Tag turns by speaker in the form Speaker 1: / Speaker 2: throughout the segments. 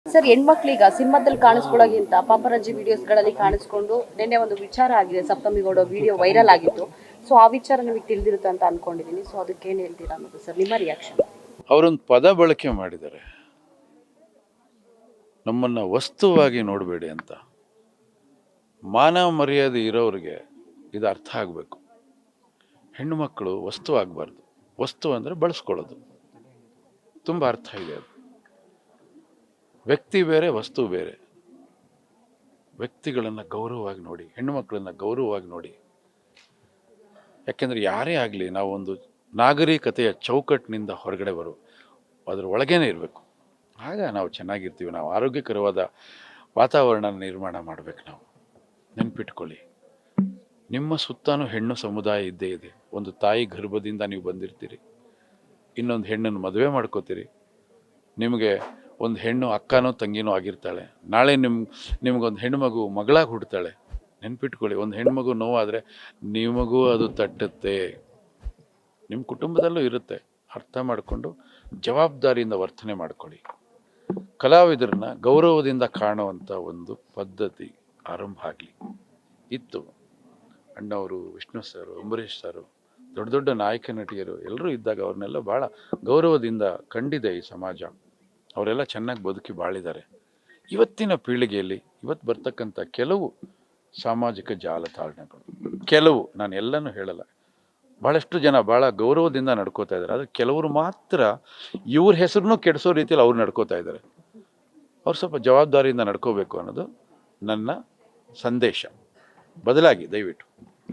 Speaker 1: Sir, ಹೆಣ್ಮಕ್ಳೀಗ ಸಿನಿಮಾದಲ್ಲಿ ಕಾಣಿಸ್ಕೊಳ್ಳೋಕ್ಕಿಂತ ಪಾಪರಾಜಿ ವಿಡಿಯೋಸ್ಗಳಲ್ಲಿ ಕಾಣಿಸ್ಕೊಂಡು ನಿನ್ನೆ ಒಂದು ವಿಚಾರ ಆಗಿದೆ. ಸಪ್ತಮಿ ಗೌಡ ವಿಡಿಯೋ ವೈರಲ್ ಆಗಿತ್ತು. ಸೊ ಆ ವಿಚಾರ ನಿಮಗೆ ತಿಳಿದಿರುತ್ತೆ ಅಂತ ಅನ್ಕೊಂಡಿದ್ದೀನಿ. ಸೊ ಅದಕ್ಕೆ ಏನು ಹೇಳ್ತೀರಾ ಅನ್ನೋದು ಸರ್ ನಿಮ್ಮ ರಿಯಾಕ್ಷನ್.
Speaker 2: ಅವರೊಂದು ಪದ ಬಳಕೆ ಮಾಡಿದ್ದಾರೆ, ನಮ್ಮನ್ನು ವಸ್ತುವಾಗಿ ನೋಡಬೇಡಿ ಅಂತ. ಮಾನವ ಮರ್ಯಾದೆ ಇರೋರಿಗೆ ಇದು ಅರ್ಥ ಆಗಬೇಕು. ಹೆಣ್ಣು ಮಕ್ಕಳು ವಸ್ತು ಆಗಬಾರ್ದು. ವಸ್ತು ಅಂದರೆ ಬಳಸ್ಕೊಳ್ಳೋದು. ತುಂಬ ಅರ್ಥ ಇದೆ ಅದು. ವ್ಯಕ್ತಿ ಬೇರೆ, ವಸ್ತು ಬೇರೆ. ವ್ಯಕ್ತಿಗಳನ್ನು ಗೌರವವಾಗಿ ನೋಡಿ, ಹೆಣ್ಣು ಮಕ್ಕಳನ್ನು ಗೌರವವಾಗಿ ನೋಡಿ. ಯಾಕೆಂದರೆ ಯಾರೇ ಆಗಲಿ, ನಾವೊಂದು ನಾಗರಿಕತೆಯ ಚೌಕಟ್ಟಿನಿಂದ ಹೊರಗಡೆ ಅದರ ಒಳಗೇನೆ ಇರಬೇಕು. ಆಗ ನಾವು ಚೆನ್ನಾಗಿರ್ತೀವಿ. ನಾವು ಆರೋಗ್ಯಕರವಾದ ವಾತಾವರಣ ನಿರ್ಮಾಣ ಮಾಡಬೇಕು. ನಾವು ನೆನ್ಪಿಟ್ಕೊಳ್ಳಿ, ನಿಮ್ಮ ಸುತ್ತಲೂ ಹೆಣ್ಣು ಸಮುದಾಯ ಇದ್ದೇ ಇದೆ. ಒಂದು ತಾಯಿ ಗರ್ಭದಿಂದ ನೀವು ಬಂದಿರ್ತೀರಿ, ಇನ್ನೊಂದು ಹೆಣ್ಣನ್ನು ಮದುವೆ ಮಾಡ್ಕೋತೀರಿ. ನಿಮಗೆ ಒಂದು ಹೆಣ್ಣು ಅಕ್ಕನೋ ತಂಗಿನೋ ಆಗಿರ್ತಾಳೆ. ನಾಳೆ ನಿಮಗೊಂದು ಹೆಣ್ಣು ಮಗು ಮಗಳಾಗಿ ಹುಡ್ತಾಳೆ. ನೆನ್ಪಿಟ್ಕೊಳ್ಳಿ, ಒಂದು ಹೆಣ್ಮಗು ನೋವಾದರೆ ನಿಮಗೂ ಅದು ತಟ್ಟುತ್ತೆ, ನಿಮ್ಮ ಕುಟುಂಬದಲ್ಲೂ ಇರುತ್ತೆ. ಅರ್ಥ ಮಾಡಿಕೊಂಡು ಜವಾಬ್ದಾರಿಯಿಂದ ವರ್ತನೆ ಮಾಡ್ಕೊಳ್ಳಿ. ಕಲಾವಿದರನ್ನ ಗೌರವದಿಂದ ಕಾಣುವಂಥ ಒಂದು ಪದ್ಧತಿ ಆರಂಭ ಆಗಲಿ. ಇತ್ತು ಅಣ್ಣವರು, ವಿಷ್ಣು ಸರ್, ಅಂಬರೀಷ್ ಸರ್, ದೊಡ್ಡ ದೊಡ್ಡ ನಾಯಕ ನಟಿಯರು ಎಲ್ಲರೂ ಇದ್ದಾಗ ಅವ್ರನ್ನೆಲ್ಲ ಭಾಳ ಗೌರವದಿಂದ ಕಂಡಿದೆ ಈ ಸಮಾಜ. ಅವರೆಲ್ಲ ಚೆನ್ನಾಗಿ ಬದುಕಿ ಬಾಳಿದ್ದಾರೆ. ಇವತ್ತಿನ ಪೀಳಿಗೆಯಲ್ಲಿ ಇವತ್ತು ಬರ್ತಕ್ಕಂಥ ಕೆಲವು ಸಾಮಾಜಿಕ ಜಾಲತಾಣಗಳು, ಕೆಲವು, ನಾನು ಎಲ್ಲನೂ ಹೇಳಲ್ಲ, ಭಾಳಷ್ಟು ಜನ ಭಾಳ ಗೌರವದಿಂದ ನಡ್ಕೋತಾ ಇದ್ದಾರೆ. ಆದರೆ ಕೆಲವರು ಮಾತ್ರ ಇವ್ರ ಹೆಸರನ್ನು ಕೆಡಿಸೋ ರೀತಿಯಲ್ಲಿ ಅವ್ರು ನಡ್ಕೋತಾ ಇದ್ದಾರೆ. ಅವ್ರು ಸ್ವಲ್ಪ ಜವಾಬ್ದಾರಿಯಿಂದ ನಡ್ಕೋಬೇಕು ಅನ್ನೋದು ನನ್ನ ಸಂದೇಶ. ಬದಲಾಗಿ ದಯವಿಟ್ಟು.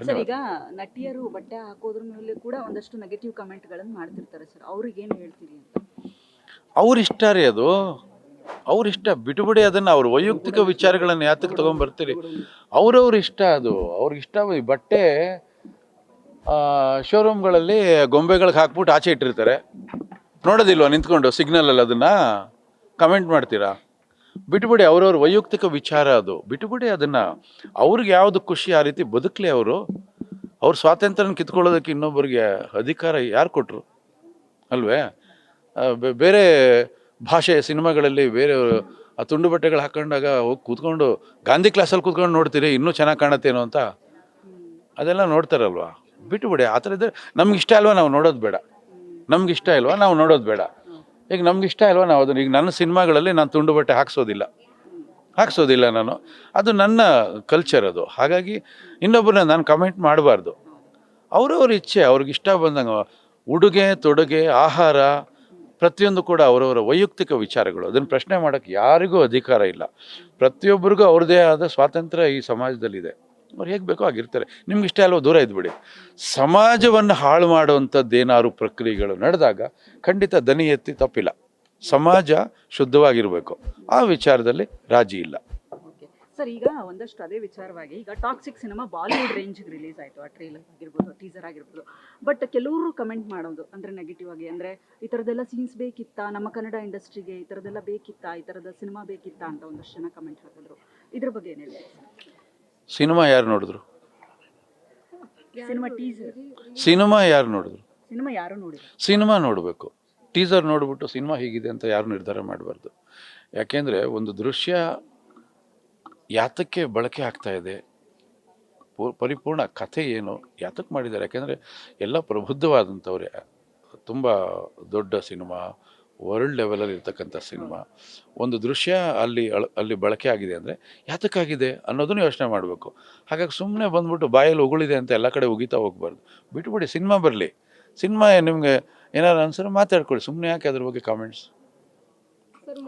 Speaker 3: ಸರ್, ಈಗ ನಟಿಯರು ಬಟ್ಟೆ ಹಾಕೋದ್ರ ಮೇಲೆ ಕೂಡ ಒಂದಷ್ಟು ನೆಗೆಟಿವ್ ಕಮೆಂಟ್ಗಳನ್ನು ಮಾಡ್ತಿರ್ತಾರೆ ಸರ್, ಅವ್ರಿಗೆ ಏನು ಹೇಳ್ತೀರಿ ಅಂತ?
Speaker 2: ಅವ್ರಿಷ್ಟ ರೀ, ಅದು ಅವ್ರಿಷ್ಟ. ಬಿಟ್ಟುಬಿಡಿ ಅದನ್ನು. ಅವ್ರ ವೈಯಕ್ತಿಕ ವಿಚಾರಗಳನ್ನು ಯಾತಕ್ಕೆ ತೊಗೊಂಡ್ಬರ್ತೀರಿ? ಅವ್ರವ್ರ ಇಷ್ಟ ಅದು. ಅವ್ರಿಗಿಷ್ಟ. ಬಟ್ಟೆ ಶೋರೂಮ್ಗಳಲ್ಲಿ ಗೊಂಬೆಗಳಿಗೆ ಹಾಕ್ಬಿಟ್ಟು ಆಚೆ ಇಟ್ಟಿರ್ತಾರೆ. ನೋಡೋದಿಲ್ವ ನಿಂತ್ಕೊಂಡು ಸಿಗ್ನಲಲ್ಲಿ? ಅದನ್ನು ಕಮೆಂಟ್ ಮಾಡ್ತೀರಾ? ಬಿಟ್ಟುಬಿಡಿ. ಅವ್ರವ್ರ ವೈಯಕ್ತಿಕ ವಿಚಾರ ಅದು. ಬಿಟ್ಟುಬಿಡಿ ಅದನ್ನು. ಅವ್ರಿಗೆ ಯಾವುದು ಖುಷಿ ಆ ರೀತಿ ಬದುಕಲಿ ಅವರು. ಅವ್ರ ಸ್ವಾತಂತ್ರ್ಯನ ಕಿತ್ಕೊಳ್ಳೋದಕ್ಕೆ ಇನ್ನೊಬ್ಬರಿಗೆ ಅಧಿಕಾರ ಯಾರು ಕೊಟ್ಟರು? ಅಲ್ವೇ? ಬೇರೆ ಭಾಷೆಯ ಸಿನಿಮಾಗಳಲ್ಲಿ ಬೇರೆ ಆ ತುಂಡು ಬಟ್ಟೆಗಳು ಹಾಕೊಂಡಾಗ ಹೋಗಿ ಕೂತ್ಕೊಂಡು ಗಾಂಧಿ ಕ್ಲಾಸಲ್ಲಿ ಕೂತ್ಕೊಂಡು ನೋಡ್ತೀರಿ, ಇನ್ನೂ ಚೆನ್ನಾಗಿ ಕಾಣತ್ತೇನೋ ಅಂತ. ಅದೆಲ್ಲ ನೋಡ್ತಾರಲ್ವಾ? ಬಿಟ್ಟುಬಿಡಿ. ಆ ಥರ ಇದ್ದರೆ ನಮ್ಗೆ ಇಷ್ಟ ಅಲ್ವಾ ನಾವು ನೋಡೋದು ಬೇಡ. ನಮ್ಗೆ ಇಷ್ಟ ಇಲ್ವಾ ನಾವು ನೋಡೋದು ಬೇಡ. ಈಗ ನಮ್ಗೆ ಇಷ್ಟ ಇಲ್ವಾ ನಾವು ಅದನ್ನು. ಈಗ ನನ್ನ ಸಿನಿಮಾಗಳಲ್ಲಿ ನಾನು ತುಂಡು ಬಟ್ಟೆ ಹಾಕ್ಸೋದಿಲ್ಲ ನಾನು. ಅದು ನನ್ನ ಕಲ್ಚರ್ ಅದು. ಹಾಗಾಗಿ ಇನ್ನೊಬ್ಬರನ್ನ ನಾನು ಕಮೆಂಟ್ ಮಾಡಬಾರ್ದು. ಅವ್ರವ್ರ ಇಚ್ಛೆ, ಅವ್ರಿಗೆ ಇಷ್ಟ ಬಂದಂಗೆ ಉಡುಗೆ ತೊಡುಗೆ, ಆಹಾರ, ಪ್ರತಿಯೊಂದು ಕೂಡ ಅವರವರ ವೈಯಕ್ತಿಕ ವಿಚಾರಗಳು. ಅದನ್ನು ಪ್ರಶ್ನೆ ಮಾಡೋಕ್ಕೆ ಯಾರಿಗೂ ಅಧಿಕಾರ ಇಲ್ಲ. ಪ್ರತಿಯೊಬ್ಬರಿಗೂ ಅವ್ರದ್ದೇ ಆದ ಸ್ವಾತಂತ್ರ್ಯ ಈ ಸಮಾಜದಲ್ಲಿದೆ. ಅವ್ರು ಹೇಗೆ ಬೇಕೋ ಆಗಿರ್ತಾರೆ. ನಿಮ್ಗೆ ಇಷ್ಟ ಅಲ್ವೋ ದೂರ ಇದ್ಬಿಡಿ. ಸಮಾಜವನ್ನು ಹಾಳು ಮಾಡುವಂಥದ್ದೇನಾದ್ರು ಪ್ರಕ್ರಿಯೆಗಳು ನಡೆದಾಗ ಖಂಡಿತ ದನಿ ಎತ್ತಿ ತಪ್ಪಿಲ್ಲ. ಸಮಾಜ ಶುದ್ಧವಾಗಿರಬೇಕು. ಆ ವಿಚಾರದಲ್ಲಿ ರಾಜಿ ಇಲ್ಲ.
Speaker 3: ಸರ್, ಈಗ ಒಂದಷ್ಟು ಅದೇ ವಿಚಾರವಾಗಿ, ಈಗ ಟಾಕ್ಸಿಕ್ ಸಿನಿಮಾ ಬಾಲಿವುಡ್ ರೇಂಜ್ಗೆ ರಿಲೀಸ್ ಆಯಿತು. ಆ ಟ್ರೇಲರ್ ಆಗಿರ್ಬೋದು, ಟೀಸರ್ ಆಗಿರ್ಬೋದು. ಬಟ್ ಕೆಲವರು ಕಮೆಂಟ್ ಮಾಡೋದು ಅಂದರೆ ನೆಗೆಟಿವ್ ಆಗಿ, ಅಂದರೆ ಈ ಥರದ್ದೆಲ್ಲ ಸೀನ್ಸ್ ಬೇಕಿತ್ತಾ, ನಮ್ಮ ಕನ್ನಡ ಇಂಡಸ್ಟ್ರಿಗೆ ಈ ಥರದ್ದೆಲ್ಲ ಬೇಕಿತ್ತಾ, ಈ ಥರದ ಸಿನಿಮಾ ಬೇಕಿತ್ತಾ ಅಂತ ಒಂದಷ್ಟು ಜನ ಕಮೆಂಟ್ ಹಾಕಿದ್ರು. ಇದ್ರ ಬಗ್ಗೆ ಏನು ಹೇಳಿ?
Speaker 2: ಸಿನಿಮಾ ಯಾರು ನೋಡಿದ್ರು?
Speaker 3: Cinema teaser.
Speaker 2: ಸಿನಿಮಾ ಯಾರು ನೋಡಿದ್ರು?
Speaker 3: ಸಿನಿಮಾ ಯಾರು ನೋಡಿದ್ರು?
Speaker 2: ಸಿನಿಮಾ ನೋಡಬೇಕು. ಟೀಸರ್ ನೋಡಿಬಿಟ್ಟು ಸಿನಿಮಾ ಹೀಗಿದೆ ಅಂತ ಯಾರು ನಿರ್ಧಾರ ಮಾಡಬಾರ್ದು. ಯಾಕೆಂದರೆ ಒಂದು ದೃಶ್ಯ ಯಾತಕ್ಕೆ ಬಳಕೆ ಆಗ್ತಾ ಇದೆ, ಪರಿಪೂರ್ಣ ಕಥೆ ಏನು, ಯಾತಕ್ಕೆ ಮಾಡಿದ್ದಾರೆ? ಯಾಕೆಂದರೆ ಎಲ್ಲ ಪ್ರಬುದ್ಧವಾದಂಥವ್ರೆ. ತುಂಬ ದೊಡ್ಡ ಸಿನಿಮಾ, ವರ್ಲ್ಡ್ ಲೆವೆಲಲ್ಲಿ ಇರ್ತಕ್ಕಂಥ ಸಿನಿಮಾ. ಒಂದು ದೃಶ್ಯ ಅಲ್ಲಿ ಬಳಕೆ ಆಗಿದೆ ಅಂದರೆ ಯಾತಕ್ಕಾಗಿದೆ ಅನ್ನೋದನ್ನು ಯೋಚನೆ ಮಾಡಬೇಕು. ಹಾಗಾಗಿ ಸುಮ್ಮನೆ ಬಂದ್ಬಿಟ್ಟು ಬಾಯಲ್ಲಿ ಉಗುಳಿದೆ ಅಂತ ಎಲ್ಲ ಕಡೆ ಉಗಿತಾ ಹೋಗ್ಬಾರ್ದು. ಬಿಟ್ಟುಬಿಡಿ, ಸಿನಿಮಾ ಬರಲಿ. ಸಿನಿಮಾ ನಿಮಗೆ ಏನಾದ್ರು ಅನ್ಸರು ಮಾತಾಡ್ಕೊಳ್ಳಿ. ಸುಮ್ಮನೆ ಯಾಕೆ ಅದ್ರ ಬಗ್ಗೆ ಕಾಮೆಂಟ್ಸ್?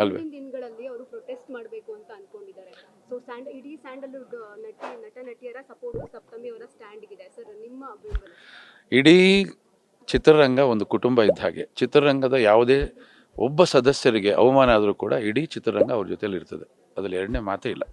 Speaker 2: ಅಲ್ವೇ?
Speaker 4: ದಿನಗಳಲ್ಲಿ ಅವರು ಪ್ರೊಟೆಸ್ಟ್ ಮಾಡಬೇಕು ಅಂತ ಅನ್ಕೊಂಡಿದ್ದಾರೆ. ಸೊ ಇಡೀ ಸ್ಯಾಂಡಲ್ವುಡ್ ನಟ ನಟಿಯರ ಸಪೋರ್ಟ್ ಸಪ್ತಮಿ ಅವರ ಸ್ಟ್ಯಾಂಡ್ಗಿದೆ ಸರ್. ನಿಮ್ಮ ಬೆಂಬಲ?
Speaker 2: ಇಡೀ ಚಿತ್ರರಂಗ ಒಂದು ಕುಟುಂಬ ಇದ್ದ ಹಾಗೆ. ಚಿತ್ರರಂಗದ ಯಾವುದೇ ಒಬ್ಬ ಸದಸ್ಯರಿಗೆ ಅವಮಾನ ಆದರೂ ಕೂಡ ಇಡೀ ಚಿತ್ರರಂಗ ಅವ್ರ ಜೊತೆಲಿ ಇರ್ತದೆ. ಅದರಲ್ಲಿ ಎರಡನೇ ಮಾತೇ ಇಲ್ಲ.